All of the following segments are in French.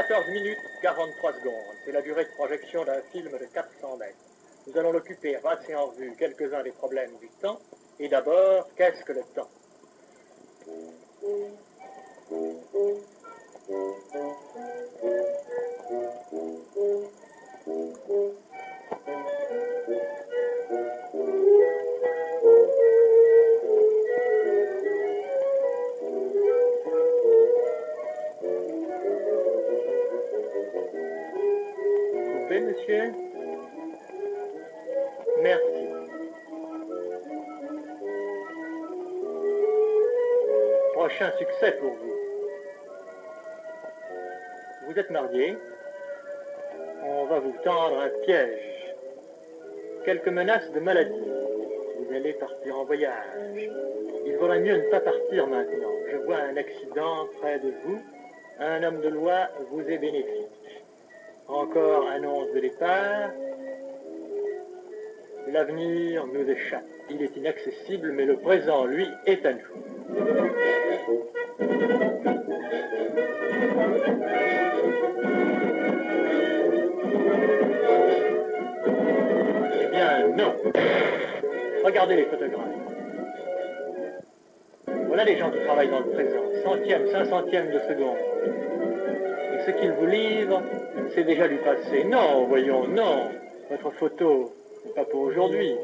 14 minutes 43 secondes. C'est la durée de projection d'un film de 400 mètres. Nous allons l'occuper à passer en revue quelques-uns des problèmes du temps. Et d'abord, qu'est-ce que le temps? Coupé, monsieur? Merci. Prochain succès pour vous. Vous êtes marié. On va vous tendre un piège. Quelques menaces de maladie. Vous allez partir en voyage. Il vaudrait mieux ne pas partir maintenant. Je vois un accident près de vous. Un homme de loi vous est bénéfique. Encore annonce de départ. L'avenir nous échappe. Il est inaccessible, mais le présent, lui, est à nous. Eh bien, non. Regardez les photographes. Voilà les gens qui travaillent dans le présent. Centième, 500e de seconde. Et ce qu'ils vous livrent, c'est déjà du passé. Non, voyons, non. Votre photo n'est pas pour aujourd'hui.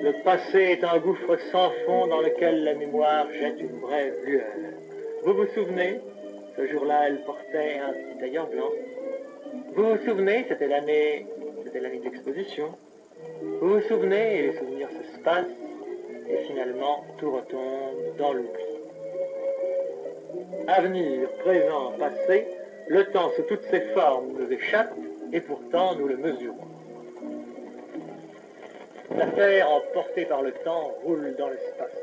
Le passé est un gouffre sans fond dans lequel la mémoire jette une brève lueur. Vous vous souvenez? Ce jour-là, elle portait un petit tailleur blanc. Vous vous souvenez? C'était l'année de l'exposition. Vous vous souvenez? Et les souvenirs se spacent. Et finalement, tout retombe dans l'oubli. Avenir, présent, passé, le temps sous toutes ses formes nous échappe, et pourtant nous le mesurons. La Terre, emportée par le temps, roule dans l'espace.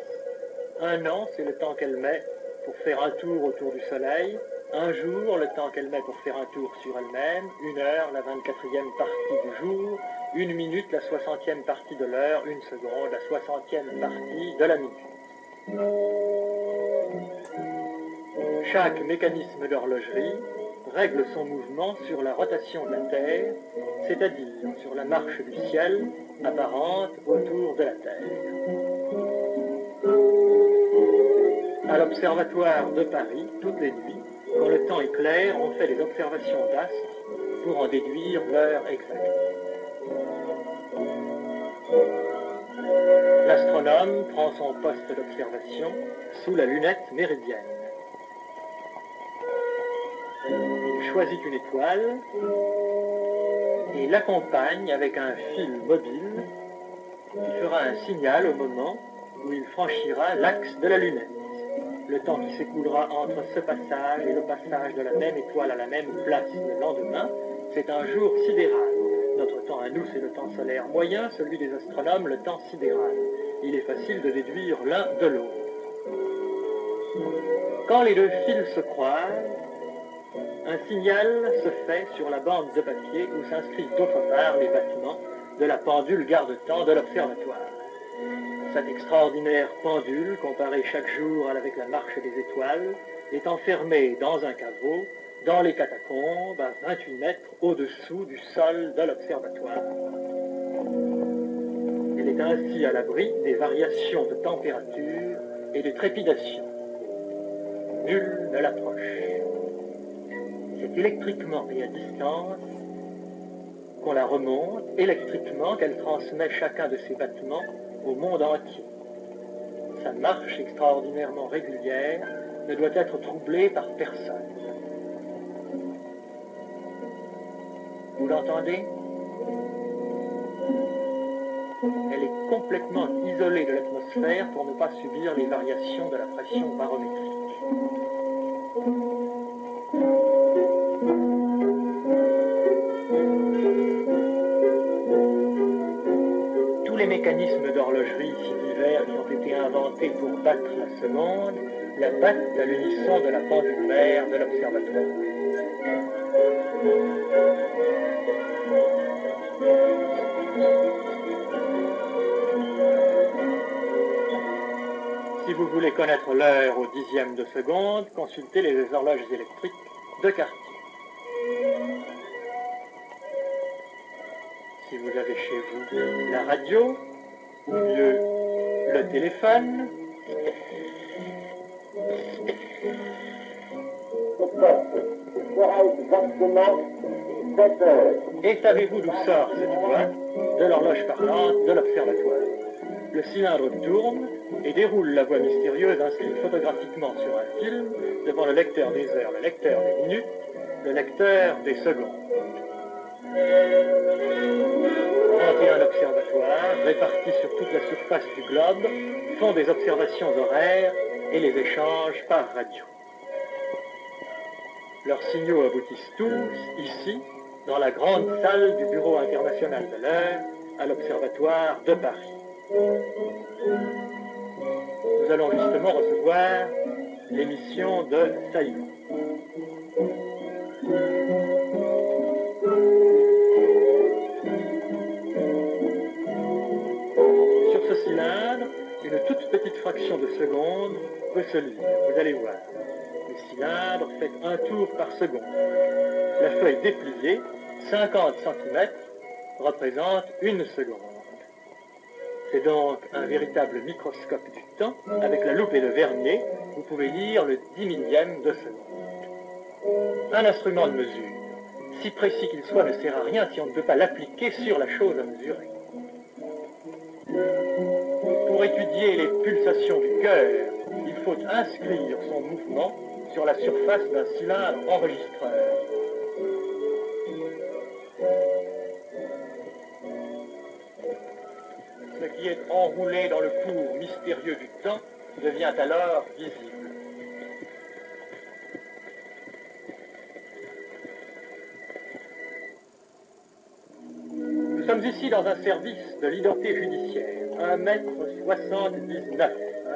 Un an, c'est le temps qu'elle met pour faire un tour autour du Soleil. Un jour, le temps qu'elle met pour faire un tour sur elle-même. Une heure, la 24e partie du jour. Une minute, la 60e partie de l'heure. Une seconde, la 60e partie de la minute. Chaque mécanisme d'horlogerie règle son mouvement sur la rotation de la Terre, c'est-à-dire sur la marche du ciel apparente autour de la Terre. À l'Observatoire de Paris, toutes les nuits, quand le temps est clair, on fait des observations d'astres pour en déduire l'heure exacte. L'astronome prend son poste d'observation sous la lunette méridienne. Il choisit une étoile et l'accompagne avec un fil mobile qui fera un signal au moment où il franchira l'axe de la lunette. Le temps qui s'écoulera entre ce passage et le passage de la même étoile à la même place le lendemain, c'est un jour sidéral. Notre temps à nous, c'est le temps solaire moyen, celui des astronomes, le temps sidéral. Il est facile de déduire l'un de l'autre. Quand les deux fils se croisent, un signal se fait sur la bande de papier où s'inscrivent d'autre part les battements de la pendule garde-temps de l'observatoire. Cette extraordinaire pendule, comparée chaque jour avec la marche des étoiles, est enfermée dans un caveau, dans les catacombes, à 28 mètres au-dessous du sol de l'observatoire. Elle est ainsi à l'abri des variations de température et de trépidation. Nul ne l'approche. C'est électriquement et à distance qu'on la remonte, électriquement qu'elle transmet chacun de ses battements au monde entier. Sa marche extraordinairement régulière ne doit être troublée par personne. Vous l'entendez? Elle est complètement isolée de l'atmosphère pour ne pas subir les variations de la pression barométrique. Tous les mécanismes d'horlogerie similaires qui ont été inventés pour battre la seconde la battent à l'unisson de la pendule mère de l'observatoire. Si vous voulez connaître l'heure au dixième de seconde, consultez les horloges électriques de quartier. Si vous avez chez vous la radio, ou mieux le téléphone, et savez-vous d'où sort cette voix? De l'horloge parlante de l'observatoire. Le cylindre tourne et déroule la voix mystérieuse inscrite photographiquement sur un film devant le lecteur des heures, le lecteur des minutes, le lecteur des secondes. 31 observatoires, répartis sur toute la surface du globe, font des observations horaires et les échangent par radio. Leurs signaux aboutissent tous ici, dans la grande salle du Bureau international de l'heure, à l'Observatoire de Paris. Nous allons justement recevoir l'émission de Saïd. Sur ce cylindre, une toute petite fraction de seconde peut se lire. Vous allez voir. Le cylindre fait un tour par seconde. La feuille dépliée, 50 cm, représente une seconde. C'est donc un véritable microscope du temps. Avec la loupe et le vernier, vous pouvez lire le 10 millième de seconde. Un instrument de mesure, si précis qu'il soit, ne sert à rien si on ne peut pas l'appliquer sur la chose à mesurer. Pour étudier les pulsations du cœur, il faut inscrire son mouvement sur la surface d'un cylindre enregistreur. Ce qui est enroulé dans le cours mystérieux du temps devient alors visible. Nous sommes ici dans un service de l'identité judiciaire, 1,79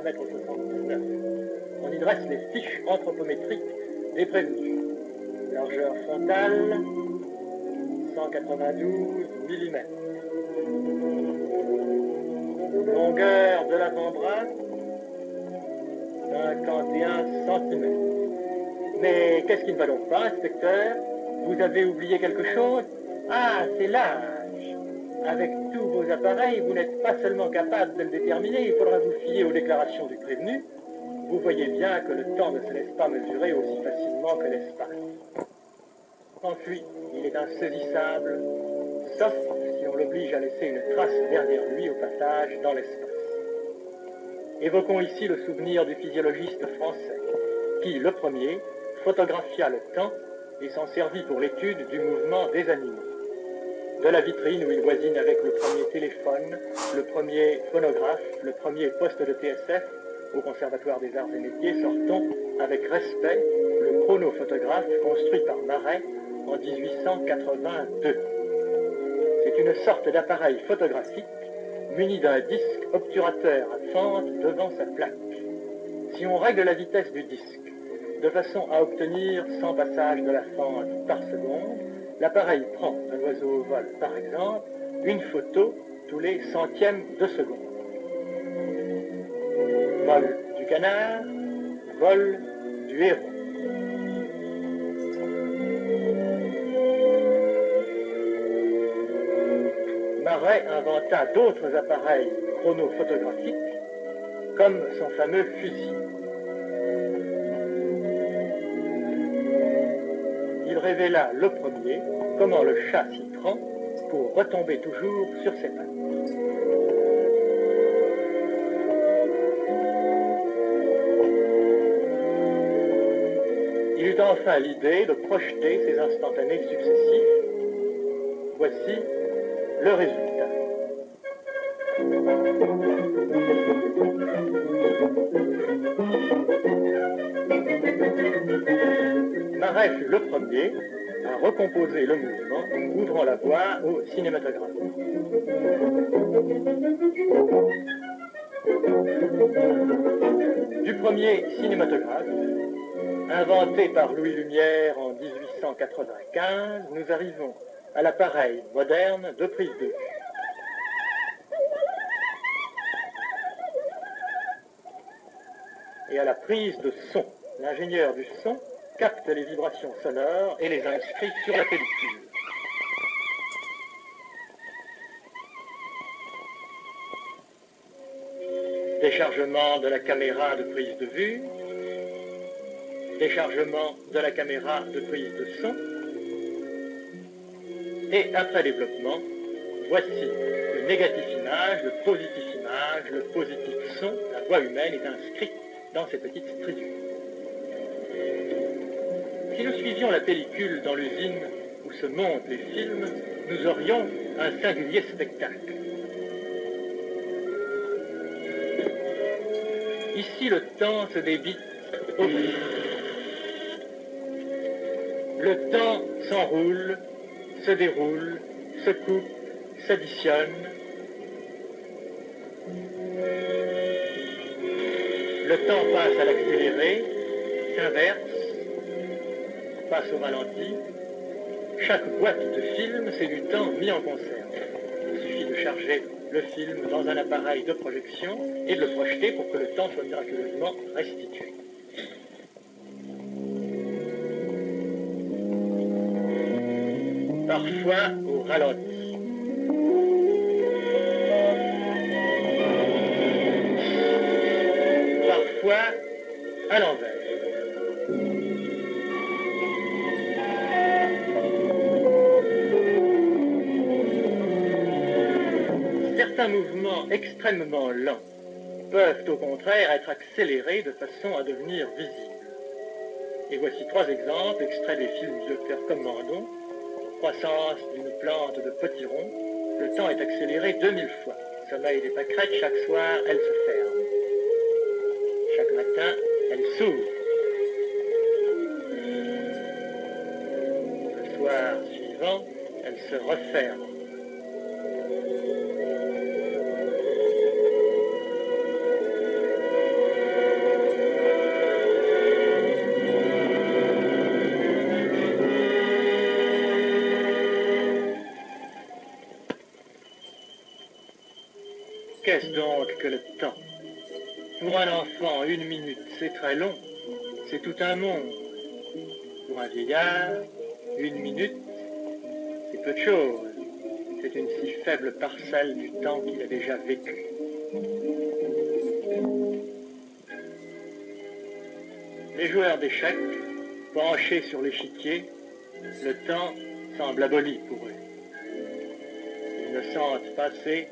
m. On y dresse les fiches anthropométriques des prévenus. Largeur frontale, 192 mm. Longueur de l'avant-bras, 51 cm. Mais qu'est-ce qui ne va donc pas, inspecteur? Vous avez oublié quelque chose? Ah, c'est l'âge. Avec tous vos appareils, vous n'êtes pas seulement capable de le déterminer, il faudra vous fier aux déclarations du prévenu. Vous voyez bien que le temps ne se laisse pas mesurer aussi facilement que l'espace. Enfui, il est insaisissable, sauf si on l'oblige à laisser une trace derrière lui au passage dans l'espace. Évoquons ici le souvenir du physiologiste français, qui, le premier, photographia le temps et s'en servit pour l'étude du mouvement des animaux. De la vitrine où il voisine avec le premier téléphone, le premier phonographe, le premier poste de TSF, au Conservatoire des Arts et Métiers, sortons avec respect le chronophotographe construit par Marais en 1882. C'est une sorte d'appareil photographique muni d'un disque obturateur à fente devant sa plaque. Si on règle la vitesse du disque de façon à obtenir 100 passages de la fente par seconde, l'appareil prend, un oiseau au vol par exemple, une photo tous les centièmes de seconde. Vol du canard, vol du héron. Marais inventa d'autres appareils chronophotographiques, comme son fameux fusil. Il révéla le premier comment le chat s'y prend pour retomber toujours sur ses pattes. Il eut enfin l'idée de projeter ces instantanés successifs. Voici le résultat. Marais fut le premier à recomposer le mouvement, ouvrant la voie au cinématographe. Du premier cinématographe, inventé par Louis Lumière en 1895, nous arrivons à l'appareil moderne de prise de vue. Et à la prise de son. L'ingénieur du son capte les vibrations sonores et les inscrit sur la pellicule. Déchargement de la caméra de prise de vue, déchargement de la caméra de prise de son, et après développement, voici le négatif image, le positif image, le positif son. La voix humaine est inscrite dans ces petites stridures. Si nous suivions la pellicule dans l'usine où se montent les films, nous aurions un singulier spectacle. Ici, le temps se débite au vif. Le temps s'enroule, se déroule, se coupe, s'additionne. Le temps passe à l'accéléré, s'inverse, passe au ralenti. Chaque boîte de film, c'est du temps mis en conserve. Il suffit de charger le film dans un appareil de projection et de le projeter pour que le temps soit miraculeusement restitué. Parfois au ralenti. Parfois à l'envers. Certains mouvements extrêmement lents peuvent au contraire être accélérés de façon à devenir visibles. Et voici 3 exemples extraits des films du docteur Commandon. Croissance d'une plante de potiron, le temps est accéléré 2000 fois. Sommeil des pâquerettes, chaque soir, elle se ferme. Chaque matin, elle s'ouvre. Le soir suivant, elle se referme. Qu'est-ce donc que le temps? Pour un enfant, 1 minute, c'est très long, c'est tout un monde. Pour un vieillard, 1 minute, c'est peu de chose. C'est une si faible parcelle du temps qu'il a déjà vécu. Les joueurs d'échecs, penchés sur l'échiquier, le temps semble aboli pour eux. Ils ne sentent passer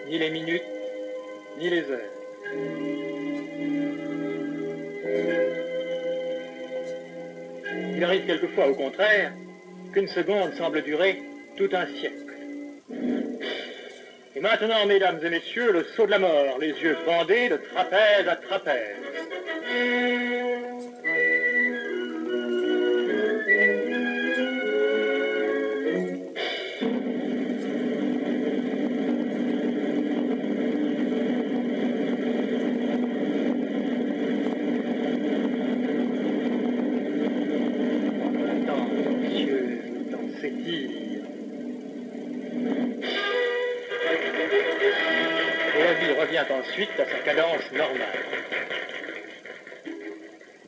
ni les minutes, ni les heures. Il arrive quelquefois, au contraire, qu'une seconde semble durer tout un siècle. Et maintenant, mesdames et messieurs, le saut de la mort, les yeux bandés de trapèze à trapèze. Ensuite à sa cadence normale.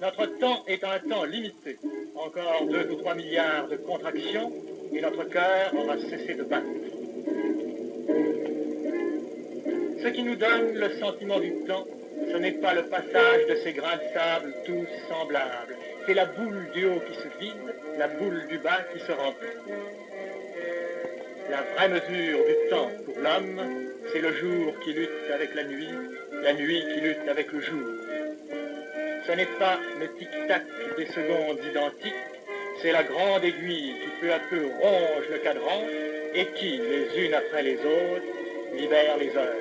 Notre temps est un temps limité. Encore 2 ou 3 milliards de contractions et notre cœur aura cessé de battre. Ce qui nous donne le sentiment du temps, ce n'est pas le passage de ces grains de sable tous semblables. C'est la boule du haut qui se vide, la boule du bas qui se remplit. La vraie mesure du temps pour l'homme, c'est le jour qui lutte avec la nuit qui lutte avec le jour. Ce n'est pas le tic-tac des secondes identiques, c'est la grande aiguille qui peu à peu ronge le cadran et qui, les unes après les autres, libère les heures.